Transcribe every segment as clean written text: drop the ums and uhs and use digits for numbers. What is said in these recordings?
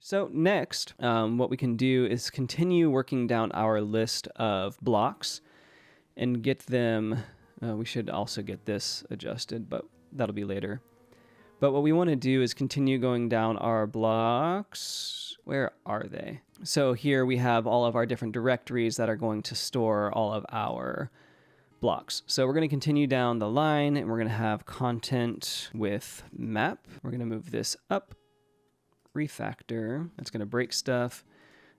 So next, what we can do is continue working down our list of blocks and get them. We should also get this adjusted, but that'll be later. But what we want to do is continue going down our blocks. Where are they? So here we have all of our different directories that are going to store all of our blocks. So we're going to continue down the line and we're going to have content with map. We're going to move this up. Refactor. That's going to break stuff.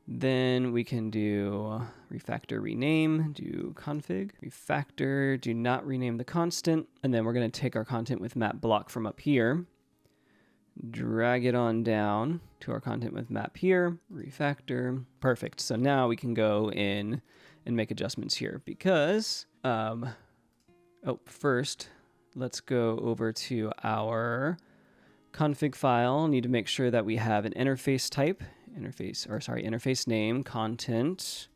Then we can do refactor rename, do config, refactor, do not rename the constant. And then we're going to take our content with map block from up here, drag it on down to our content with map here, refactor. Perfect. So now we can go in and make adjustments here because, first let's go over to our config file. Need to make sure that we have an interface type, interface name, content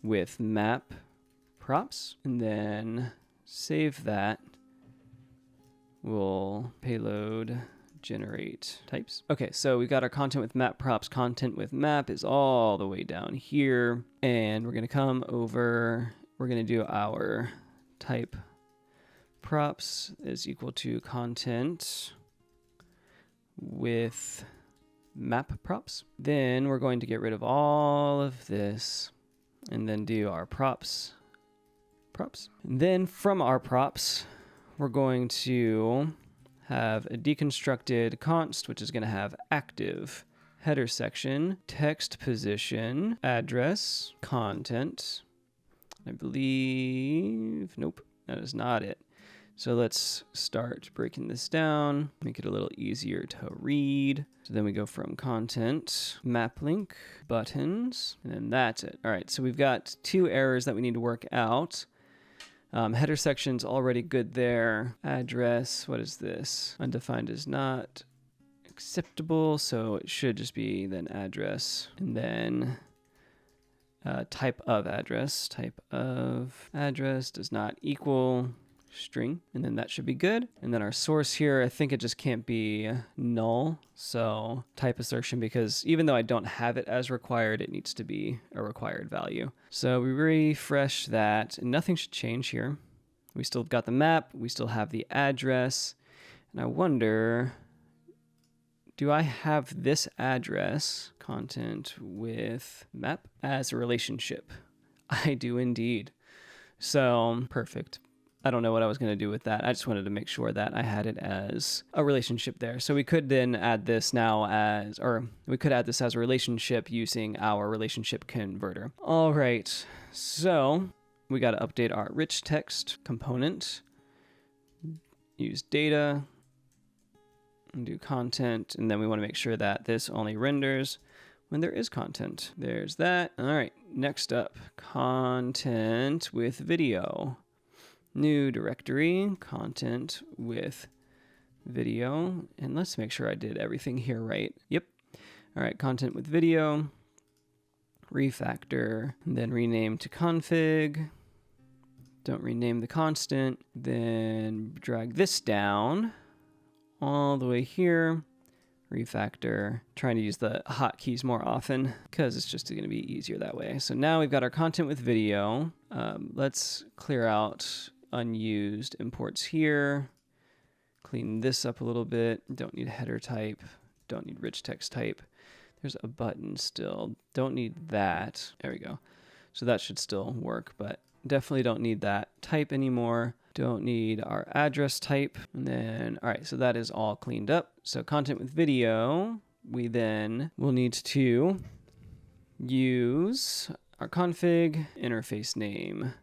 with map props, and then save that. We'll payload generate types. Okay, so we've got our content with map props. Content with map is all the way down here, and we're going to come over. We're going to do our type props is equal to content with map props. Then we're going to get rid of all of this and then do our props. And then from our props, we're going to have a deconstructed const, which is going to have active header section, text position, address, content. I believe, nope, that is not it. So let's start breaking this down, make it a little easier to read. So then we go from content, map link, buttons, and then that's it. All right, so we've got 2 errors that we need to work out. Header section's already good there. Address, what is this? Undefined is not acceptable, so it should just be then address. And then type of address. Type of address does not equal string, and then that should be good. And then our source here, I think it just can't be null, so type assertion, because even though I don't have it as required, it needs to be a required value. So we refresh that and nothing should change here. We still got the map, we still have the address, and I wonder, do I have this address, content with map, as a relationship? I do indeed. So perfect. I don't know what I was going to do with that. I just wanted to make sure that I had it as a relationship there. So we could then add this now as, or we could add this as a relationship using our relationship converter. All right, so we got to update our rich text component, use data, and do content, and then we want to make sure that this only renders when there is content. There's that. All right, next up, content with video. New directory, content with video, and let's make sure I did everything here right. Yep. All right, content with video, refactor, and then rename to config. Don't rename the constant. Then drag this down all the way here. Refactor, trying to use the hotkeys more often because it's just going to be easier that way. So now we've got our content with video. Let's clear out unused imports here. Clean this up a little bit. Don't need header type. Don't need rich text type. There's a button still. Don't need that. There we go. So that should still work, but definitely don't need that type anymore. Don't need our address type. And then, all right, so that is all cleaned up. So content with video, we then will need to use our config, interface name,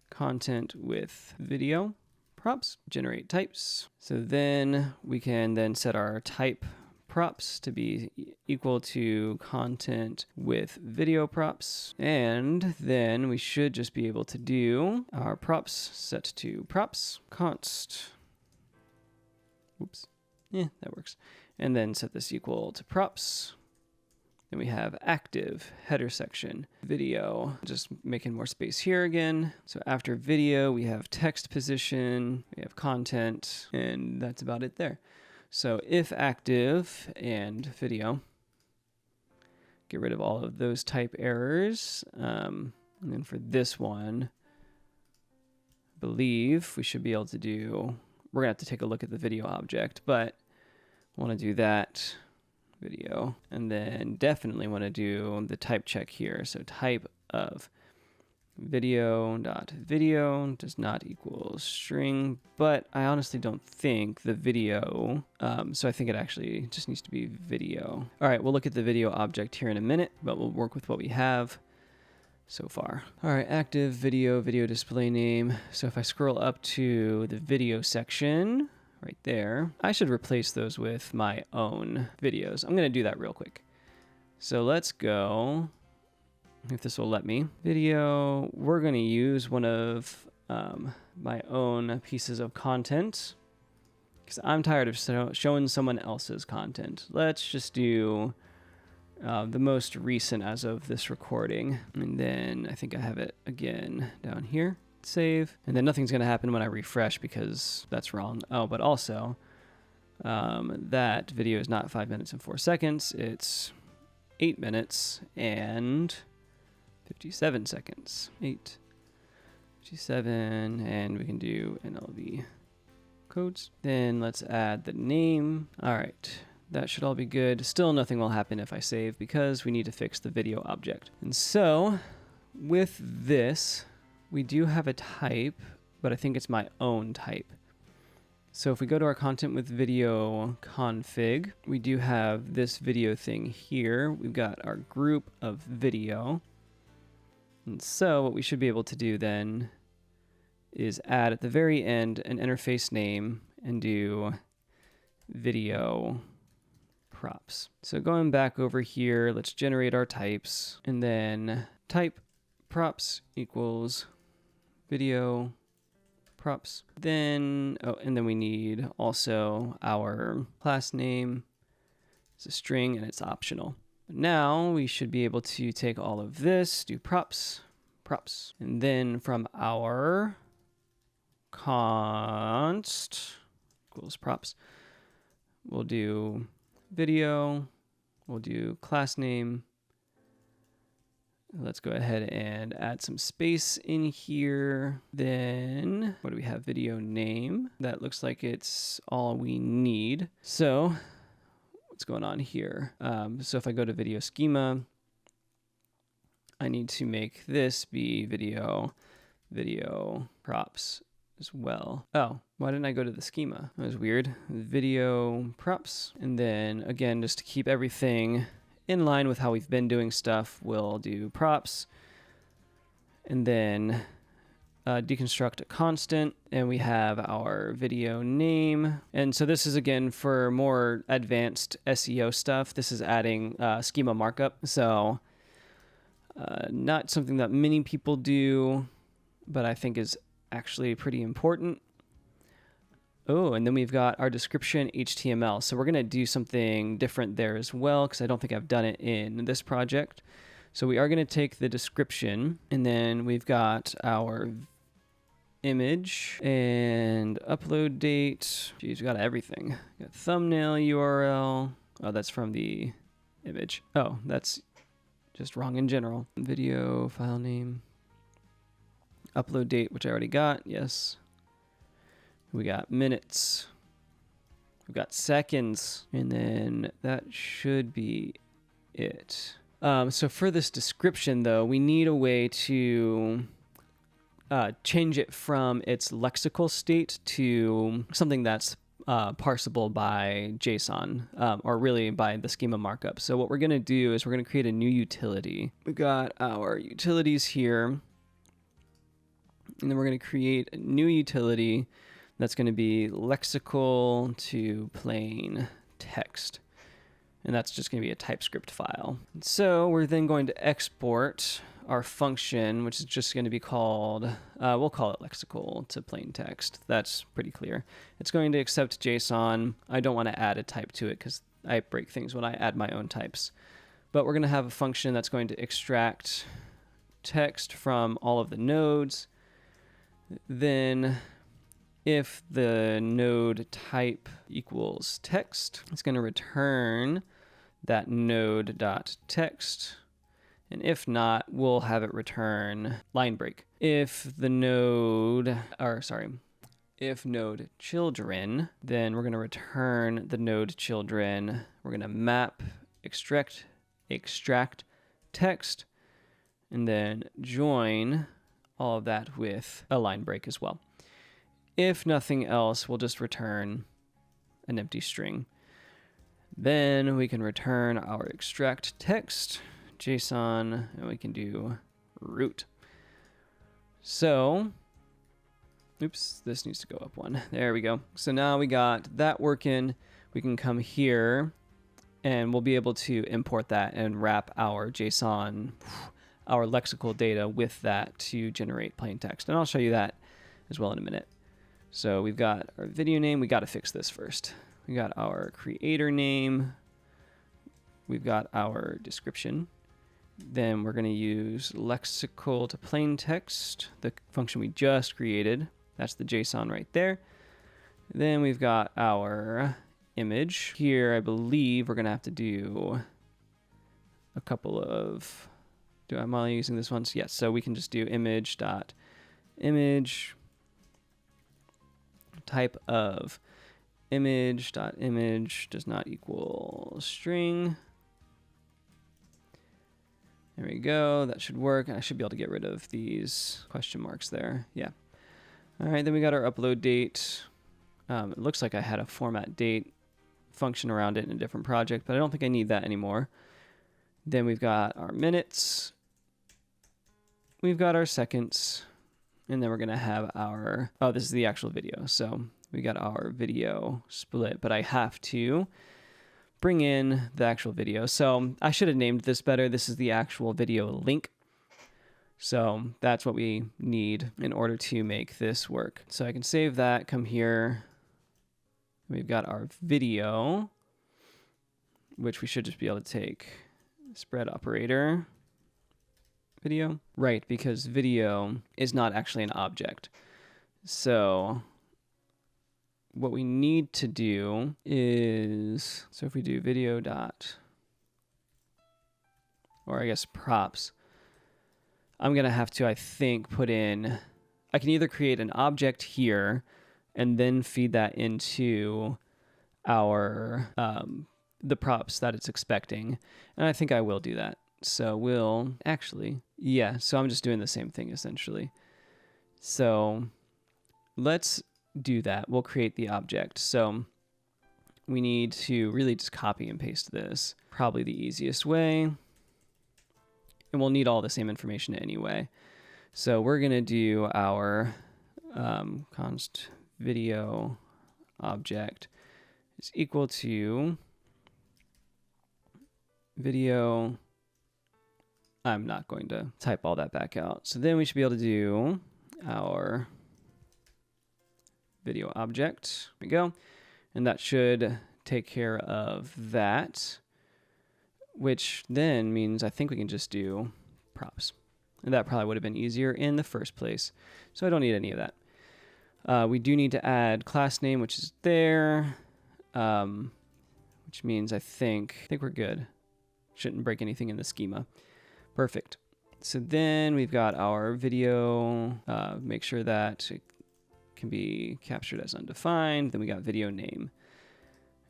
content with video, props, generate types. So then we can then set our type props to be equal to content with video props. And then we should just be able to do our props set to props const. Oops. Yeah, that works. And then set this equal to props. Then we have active header section video, just making more space here again. So after video, we have text position, we have content, and that's about it there. So if active and video, get rid of all of those type errors. And then for this one, I believe we should be able to do, we're gonna have to take a look at the video object, but I want to do that video, and then definitely want to do the type check here. So type of video.video does not equal string, but I honestly don't think the video, so I think it actually just needs to be video. All right, we'll look at the video object here in a minute, but we'll work with what we have so far. All right, active video display name. So if I scroll up to the video section right there, I should replace those with my own videos. I'm gonna do that real quick. So let's go, if this will let me. Video, we're gonna use one of my own pieces of content because I'm tired of showing someone else's content. Let's just do the most recent as of this recording. And then I think I have it again down here. Save, and then nothing's going to happen when I refresh because that's wrong. Oh, but also that video is not 5 minutes and 4 seconds. It's 8 minutes and 57 seconds. 8:57, and we can do NLV codes. Then let's add the name. All right, that should all be good. Still nothing will happen if I save because we need to fix the video object. And so with this, we do have a type, but I think it's my own type. So if we go to our ContentWithVideo config, we do have this video thing here. We've got our group of video. And so what we should be able to do then is add at the very end an interface name and do video props. So going back over here, let's generate our types, and then type props equals video props. Then, oh, and then we need also our class name. It's a string and it's optional. Now we should be able to take all of this, do props, and then from our const equals props, we'll do video, we'll do class name. Let's go ahead and add some space in here. Then what do we have? Video name. That looks like it's all we need. So what's going on here? So if I go to video schema, I need to make this be video props as well. Oh, why didn't I go to the schema? That was weird. Video props. And then again, just to keep everything in line with how we've been doing stuff, we'll do props and then deconstruct a constant, and we have our video name. And so this is again for more advanced SEO stuff. This is adding schema markup. So not something that many people do, but I think is actually pretty important. Oh, and then we've got our description HTML. So we're going to do something different there as well, because I don't think I've done it in this project. So we are going to take the description, and then we've got our image and upload date. Geez, we got everything. We got thumbnail URL. Oh, that's from the image. Oh, that's just wrong in general. Video file name. Upload date, which I already got. Yes. We got minutes, we've got seconds, and then that should be it. So for this description though, we need a way to change it from its lexical state to something that's parsable by JSON, or really by the schema markup. So what we're gonna do is we're gonna create a new utility. We've got our utilities here, and then we're gonna create a new utility that's going to be lexical to plain text. And that's just going to be a TypeScript file. So we're then going to export our function, which is just going to be called, we'll call it lexical to plain text. That's pretty clear. It's going to accept JSON. I don't want to add a type to it because I break things when I add my own types. But we're going to have a function that's going to extract text from all of the nodes. Then if the node type equals text, it's going to return that node.text. And if not, we'll have it return line break. If node children, then we're going to return the node children. We're going to map extract text, and then join all of that with a line break as well. If nothing else, we'll just return an empty string. Then we can return our extract text JSON, and we can do root. So, oops, this needs to go up one. There we go. So now we got that working. We can come here and we'll be able to import that and wrap our JSON, our lexical data with that to generate plain text. And I'll show you that as well in a minute. So we've got our video name. We got to fix this first. We got our creator name. We've got our description. Then we're going to use lexical to plain text, the function we just created. That's the JSON right there. Then we've got our image. Here, I believe we're going to have to do a couple of... Am I using this one? Yes, so we can just do image.image, type of image.image does not equal string. There we go. That should work. I should be able to get rid of these question marks there. Yeah. All right, then we got our upload date. It looks like I had a format date function around it in a different project, but I don't think I need that anymore. Then we've got our minutes. We've got our seconds. And then we're going to have our... Oh, this is the actual video. So we got our video split, but I have to bring in the actual video. So I should have named this better. This is the actual video link. So that's what we need in order to make this work. So I can save that, come here. We've got our video, which we should just be able to take spread operator video. Right, because video is not actually an object. So what we need to do is, so if we do video dot, or I guess props, I'm going to have to, I think, put in, I can either create an object here and then feed that into our, the props that it's expecting. And I think I will do that. So we'll actually, yeah, so I'm just doing the same thing essentially. So let's do that. We'll create the object. So we need to really just copy and paste this. Probably the easiest way. And we'll need all the same information anyway. So we're going to do our const video object is equal to video. I'm not going to type all that back out. So then we should be able to do our video object. There we go. And that should take care of that, which then means I think we can just do props. And that probably would have been easier in the first place. So I don't need any of that. We do need to add class name, which is there, which means I think we're good. Shouldn't break anything in the schema. Perfect. So then we've got our video, make sure that it can be captured as undefined. Then we got video name.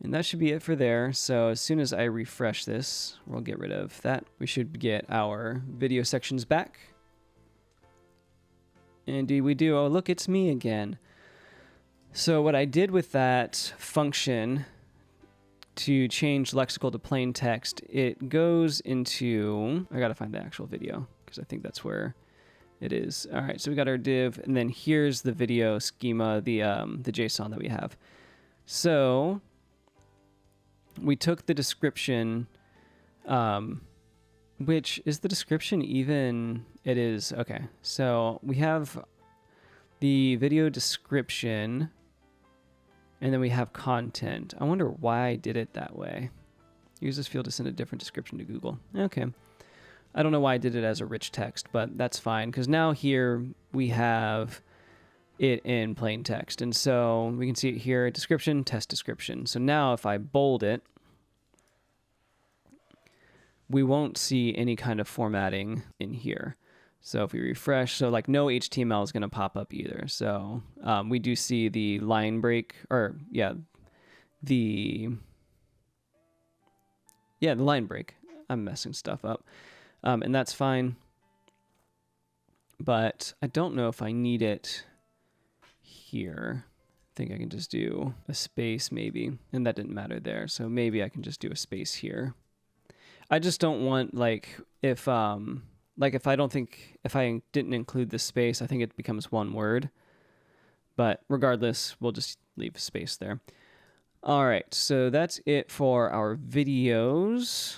And that should be it for there. So as soon as I refresh this, we'll get rid of that. We should get our video sections back. Indeed we do. Oh, look, it's me again. So what I did with that function to change lexical to plain text, it goes into, I gotta find the actual video because I think that's where it is. All right, so we got our div, and then here's the video schema, the JSON that we have. So we took the description, which is the description even, it is, okay. So we have the video description, and then we have content. I wonder why I did it that way. Use this field to send a different description to Google. Okay. I don't know why I did it as a rich text, but that's fine, because now here we have it in plain text. And so we can see it here, description, test description. So now if I bold it, we won't see any kind of formatting in here. So if we refresh, so like no HTML is going to pop up either. So we do see the line break, or the line break. I'm messing stuff up. And that's fine. But I don't know if I need it here. I think I can just do a space maybe, and that didn't matter there. So maybe I can just do a space here. I just don't want, like if I didn't include this space, I think it becomes one word. But regardless, we'll just leave space there. All right, so that's it for our videos.